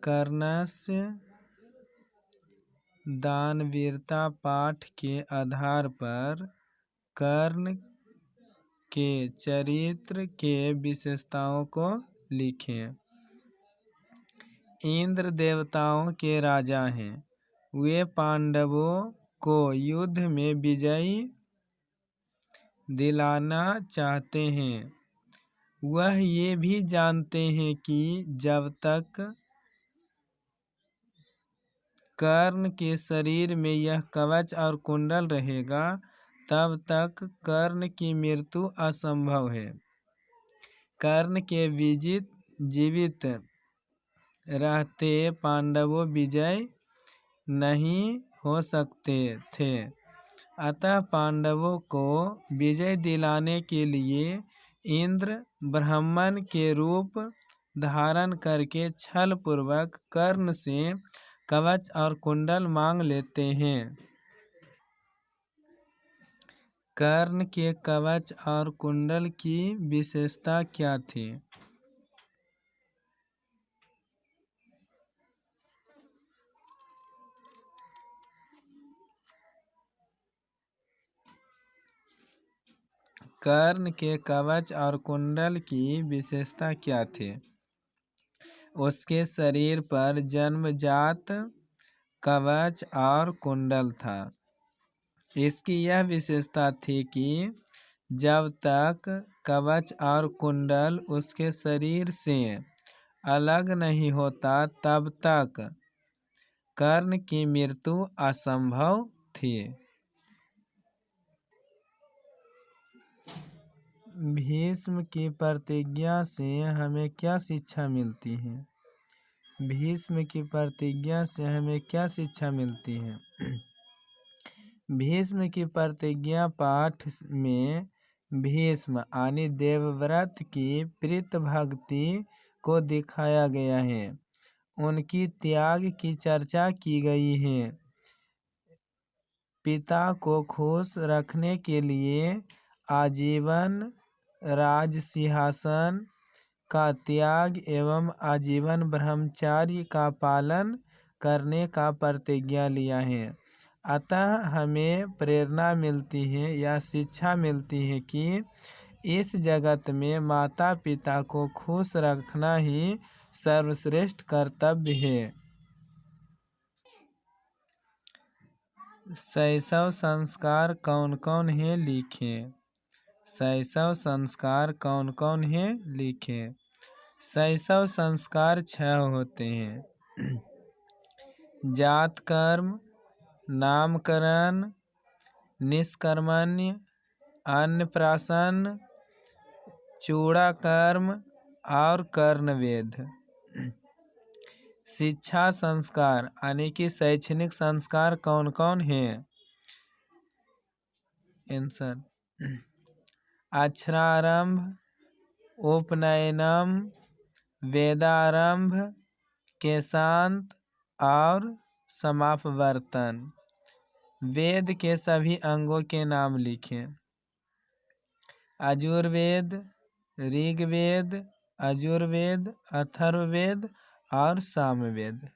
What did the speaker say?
कर्णस्य दानवीरता पाठ के आधार पर कर्ण के चरित्र के विशेषताओं को लिखें। इंद्र देवताओं के राजा हैं। वे पांडवों को युद्ध में विजयी दिलाना चाहते हैं। वह ये भी जानते हैं कि जब तक कर्ण के शरीर में यह कवच और कुंडल रहेगा तब तक कर्ण की मृत्यु असंभव है। कर्ण के जीवित रहते पांडवों विजय नहीं हो सकते थे। अतः पांडवों को विजय दिलाने के लिए इंद्र ब्राह्मण के रूप धारण करके छल पूर्वक कर्ण से कवच और कुंडल मांग लेते हैं। कर्ण के कवच और कुंडल की विशेषता क्या थी? कर्ण के कवच और कुंडल की विशेषता क्या थी? उसके शरीर पर जन्मजात कवच और कुंडल था। इसकी यह विशेषता थी कि जब तक कवच और कुंडल उसके शरीर से अलग नहीं होता तब तक कर्ण की मृत्यु असंभव थी। भीष्म की प्रतिज्ञा से हमें क्या शिक्षा मिलती है? भीष्म की प्रतिज्ञा से हमें क्या शिक्षा मिलती है? भीष्म की प्रतिज्ञा पाठ में भीष्म यानी देवव्रत की प्रीत भक्ति को दिखाया गया है। उनकी त्याग की चर्चा की गई है। पिता को खुश रखने के लिए आजीवन राज सिंहासन का त्याग एवं आजीवन ब्रह्मचर्य का पालन करने का प्रतिज्ञा लिया है। अतः हमें प्रेरणा मिलती है या शिक्षा मिलती है कि इस जगत में माता पिता को खुश रखना ही सर्वश्रेष्ठ कर्तव्य है। शैशव संस्कार कौन कौन है लिखें। शैशव संस्कार कौन कौन है लिखें। शैशव संस्कार 6 होते हैं। जात कर्म, नामकरण, निष्कर्मण्य, अन्नप्राशन, चूड़ा कर्म और कर्णवेद। शिक्षा संस्कार यानी कि शैक्षणिक संस्कार कौन कौन है? आंसर अक्षरारंभ, उपनयनम, वेदारंभ, केशांत और समापवर्तन। वेद के सभी अंगों के नाम लिखें। यजुर्वेद, ऋग्वेद, यजुर्वेद, अथर्ववेद और सामवेद।